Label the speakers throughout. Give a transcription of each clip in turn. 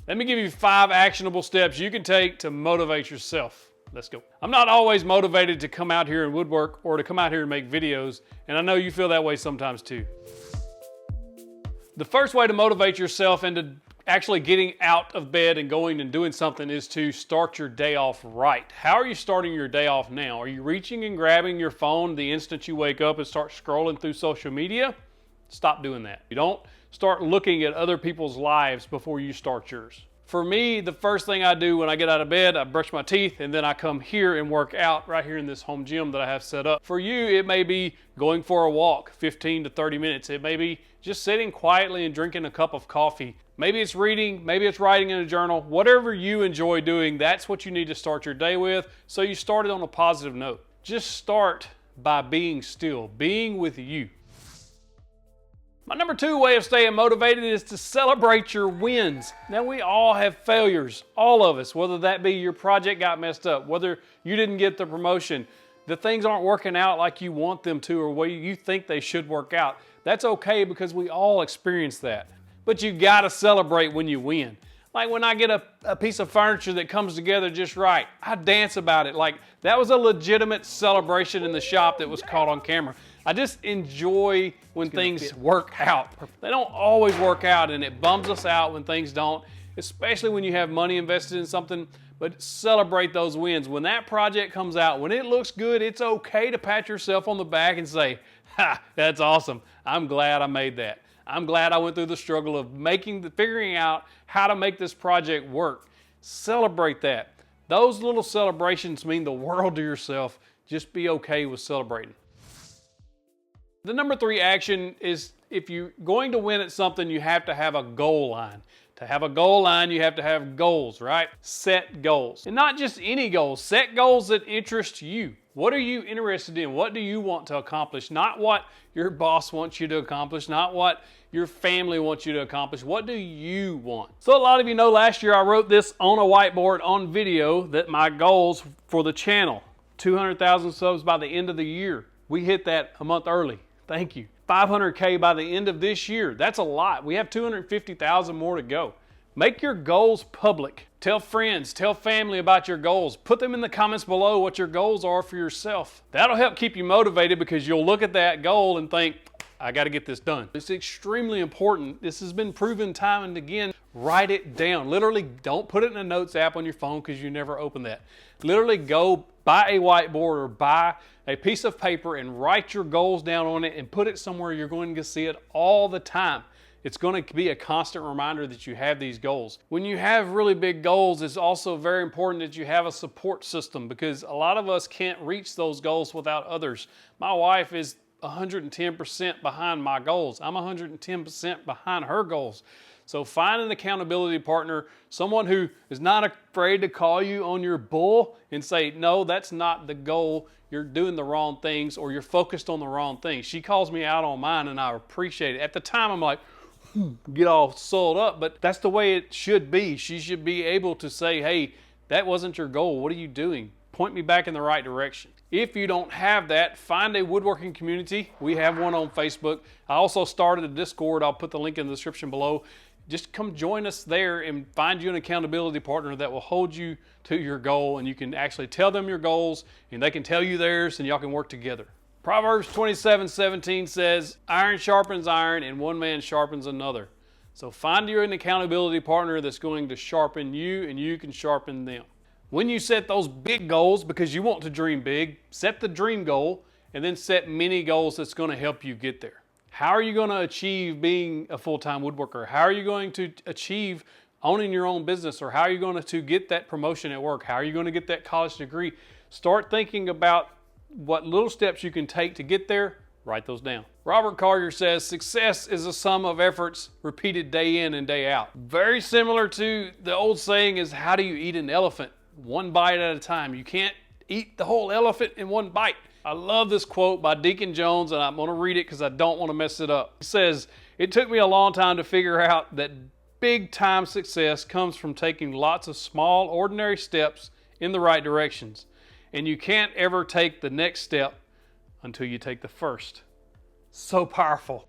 Speaker 1: Let me give you 5 actionable steps you can take to motivate yourself. Let's go. I'm not always motivated to come out here and woodwork or to come out here and make videos, and I know you feel that way sometimes too. The first way to motivate yourself into actually getting out of bed and going and doing something is to start your day off right. How are you starting your day off now? Are you reaching and grabbing your phone the instant you wake up and start scrolling through social media? Stop doing that. You don't start looking at other people's lives before you start yours. For me, the first thing I do when I get out of bed, I brush my teeth, and then I come here and work out right here in this home gym that I have set up. For you, it may be going for a walk, 15 to 30 minutes. It may be just sitting quietly and drinking a cup of coffee. Maybe it's reading, maybe it's writing in a journal. Whatever you enjoy doing, that's what you need to start your day with, so you start it on a positive note. Just start by being still, being with you. My number 2 way of staying motivated is to celebrate your wins. Now, we all have failures, all of us, whether that be your project got messed up, whether you didn't get the promotion, the things aren't working out like you want them to or way you think they should work out. That's okay, because we all experience that. But you gotta celebrate when you win. Like when I get a piece of furniture that comes together just right, I dance about it. Like that was a legitimate celebration in the shop that was caught on camera. I just enjoy when things work out. They don't always work out, and it bums us out when things don't, especially when you have money invested in something. But celebrate those wins. When that project comes out, when it looks good, it's okay to pat yourself on the back and say, "Ha, that's awesome. I'm glad I made that. I'm glad I went through the struggle of figuring out how to make this project work." Celebrate that. Those little celebrations mean the world to yourself. Just be okay with celebrating. The number 3 action is, if you're going to win at something, you have to have a goal line. To have a goal line, you have to have goals, right? Set goals. And not just any goals. Set goals that interest you. What are you interested in? What do you want to accomplish? Not what your boss wants you to accomplish, not what your family wants you to accomplish. What do you want? So a lot of you know last year I wrote this on a whiteboard on video, that my goals for the channel, 200,000 subs by the end of the year. We hit that a month early. Thank you. 500K by the end of this year. That's a lot. We have 250,000 more to go. Make your goals public. Tell friends, tell family about your goals. Put them in the comments below what your goals are for yourself. That'll help keep you motivated, because you'll look at that goal and think, I got to get this done. It's extremely important. This has been proven time and again. Write it down. Literally, don't put it in a notes app on your phone, because you never open that. Literally go buy a whiteboard or buy a piece of paper and write your goals down on it and put it somewhere you're going to see it all the time. It's going to be a constant reminder that you have these goals. When you have really big goals, it's also very important that you have a support system, because a lot of us can't reach those goals without others. My wife is 110% behind my goals. I'm 110% behind her goals. So find an accountability partner, someone who is not afraid to call you on your bull and say, no, that's not the goal. You're doing the wrong things, or you're focused on the wrong things. She calls me out on mine, and I appreciate it. At the time, I'm like, get all sold up, but that's the way it should be. She should be able to say, hey, that wasn't your goal. What are you doing? Point me back in the right direction. If you don't have that, find a woodworking community. We have one on Facebook. I also started a Discord. I'll put the link in the description below. Just come join us there and find you an accountability partner that will hold you to your goal, and you can actually tell them your goals and they can tell you theirs, and y'all can work together. Proverbs 27:17 says, iron sharpens iron and one man sharpens another. So find you an accountability partner that's going to sharpen you, and you can sharpen them. When you set those big goals, because you want to dream big, set the dream goal and then set mini goals that's going to help you get there. How are you going to achieve being a full-time woodworker? How are you going to achieve owning your own business? Or how are you going to get that promotion at work? How are you going to get that college degree? Start thinking about what little steps you can take to get there. Write those down. Robert Collier says, success is a sum of efforts repeated day in and day out. Very similar to the old saying is, how do you eat an elephant? One bite at a time. You can't eat the whole elephant in one bite. I love this quote by Deacon Jones, and I'm going to read it because I don't want to mess it up. It says, it took me a long time to figure out that big time success comes from taking lots of small, ordinary steps in the right directions. And you can't ever take the next step until you take the first. So powerful.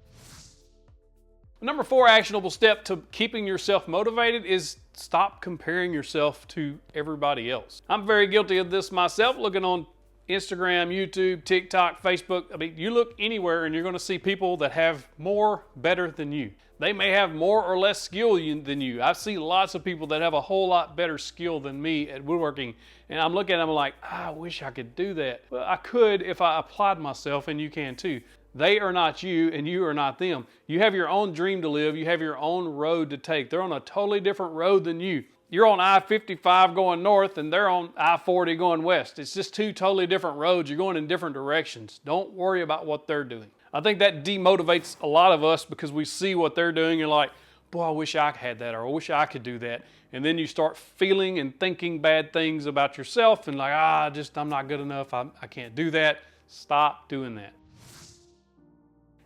Speaker 1: Number 4 actionable step to keeping yourself motivated is stop comparing yourself to everybody else. I'm very guilty of this myself, looking on Instagram, YouTube, TikTok, Facebook. I mean, you look anywhere and you're going to see people that have more, better than you. They may have more or less skill than you. I see lots of people that have a whole lot better skill than me at woodworking, and I'm looking at them like, I wish I could do that. Well, I could if I applied myself, and you can too. They are not you, and you are not them. You have your own dream to live. You have your own road to take. They're on a totally different road than you. You're on I-55 going north, and they're on I-40 going west. It's just two totally different roads. You're going in different directions. Don't worry about what they're doing. I think that demotivates a lot of us because we see what they're doing. You're like, boy, I wish I had that, or I wish I could do that. And then you start feeling and thinking bad things about yourself and like, I'm not good enough. I can't do that. Stop doing that.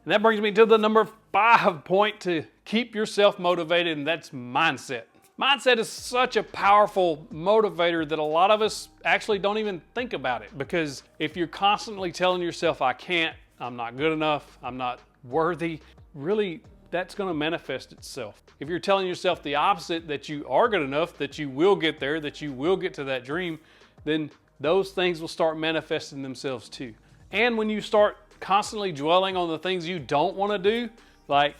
Speaker 1: And that brings me to the number 5 point to keep yourself motivated, and that's mindset. Mindset is such a powerful motivator that a lot of us actually don't even think about it, because if you're constantly telling yourself, I can't, I'm not good enough, I'm not worthy, really that's going to manifest itself. If you're telling yourself the opposite, that you are good enough, that you will get there, that you will get to that dream, then those things will start manifesting themselves too. And when you start constantly dwelling on the things you don't want to do, like,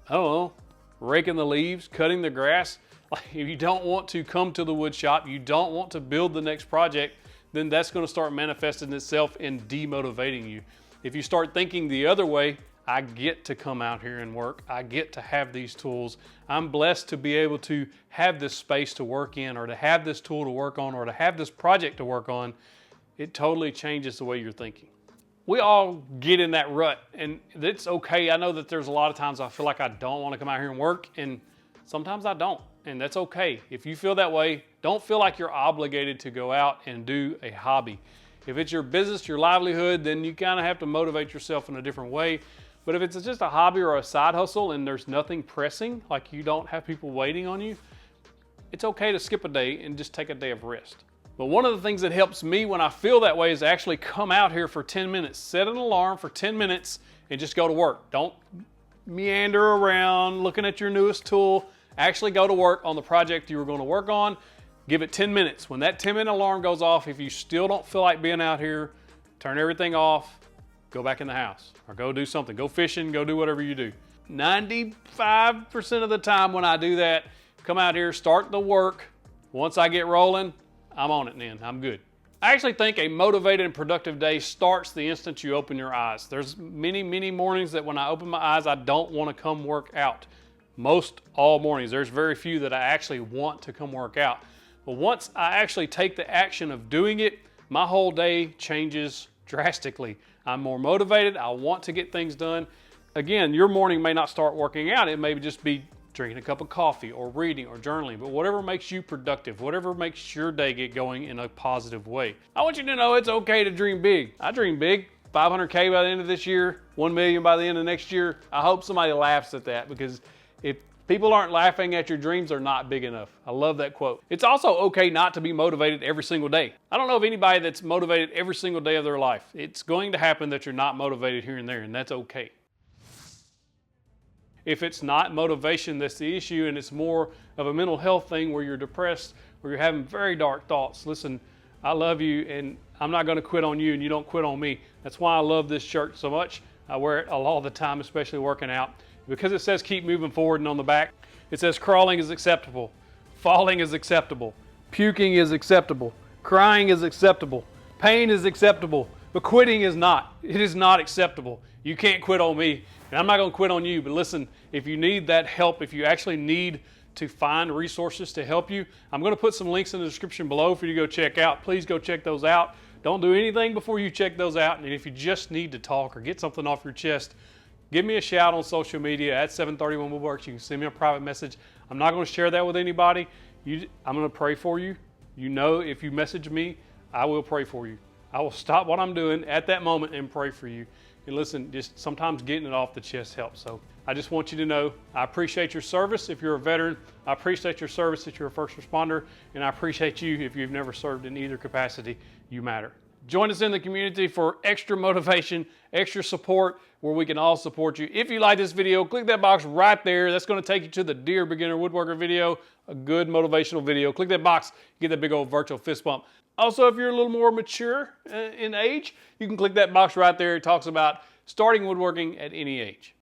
Speaker 1: I don't know, raking the leaves, cutting the grass, like if you don't want to come to the wood shop, you don't want to build the next project, then that's going to start manifesting itself in demotivating you. If you start thinking the other way, I get to come out here and work, I get to have these tools, I'm blessed to be able to have this space to work in, or to have this tool to work on, or to have this project to work on, it totally changes the way you're thinking. We all get in that rut, and it's okay. I know that there's a lot of times I feel like I don't want to come out here and work, and sometimes I don't, and that's okay. If you feel that way, don't feel like you're obligated to go out and do a hobby. If it's your business, your livelihood, then you kind of have to motivate yourself in a different way. But if it's just a hobby or a side hustle and there's nothing pressing, like you don't have people waiting on you, it's okay to skip a day and just take a day of rest. But one of the things that helps me when I feel that way is actually come out here for 10 minutes, set an alarm for 10 minutes and just go to work. Don't meander around looking at your newest tool. Actually go to work on the project you were going to work on. Give it 10 minutes. When that 10-minute alarm goes off, if you still don't feel like being out here, turn everything off, go back in the house, or go do something. Go fishing, go do whatever you do. 95% of the time when I do that, come out here, start the work. Once I get rolling, I'm on it then, I'm good. I actually think a motivated and productive day starts the instant you open your eyes. There's many, many mornings that when I open my eyes, I don't want to come work out. Most all mornings. There's very few that I actually want to come work out. But once I actually take the action of doing it, my whole day changes drastically. I'm more motivated, I want to get things done. Again, your morning may not start working out, it may just be drinking a cup of coffee or reading or journaling, but whatever makes you productive, whatever makes your day get going in a positive way. I want you to know it's okay to dream big. I dream big. 500K by the end of this year, 1 million by the end of next year. I hope somebody laughs at that, because if people aren't laughing at your dreams, they're not big enough. I love that quote. It's also okay not to be motivated every single day. I don't know of anybody that's motivated every single day of their life. It's going to happen that you're not motivated here and there, and that's okay. If it's not motivation that's the issue, and it's more of a mental health thing where you're depressed, where you're having very dark thoughts, listen, I love you, and I'm not going to quit on you, and you don't quit on me. That's why I love this shirt so much. I wear it all the time, especially working out, because it says keep moving forward, and on the back it says crawling is acceptable, falling is acceptable, puking is acceptable, crying is acceptable, pain is acceptable, but quitting is not. It is not acceptable. You can't quit on me, and I'm not going to quit on you. But listen, if you need that help, if you actually need to find resources to help you, I'm going to put some links in the description below for you to go check out. Please go check those out. Don't do anything before you check those out. And if you just need to talk or get something off your chest, give me a shout on social media at 731 Woodworks. You can send me a private message. I'm not going to share that with anybody. I'm going to pray for you. You know, if you message me, I will pray for you. I will stop what I'm doing at that moment and pray for you. And listen, just sometimes getting it off the chest helps. So I just want you to know I appreciate your service if you're a veteran. I appreciate your service if you're a first responder. And I appreciate you if you've never served in either capacity. You matter. Join us in the community for extra motivation, extra support, where we can all support you. If you like this video, click that box right there. That's going to take you to the Dear Beginner Woodworker video, a good motivational video. Click that box, get that big old virtual fist bump. Also, if you're a little more mature in age, you can click that box right there. It talks about starting woodworking at any age.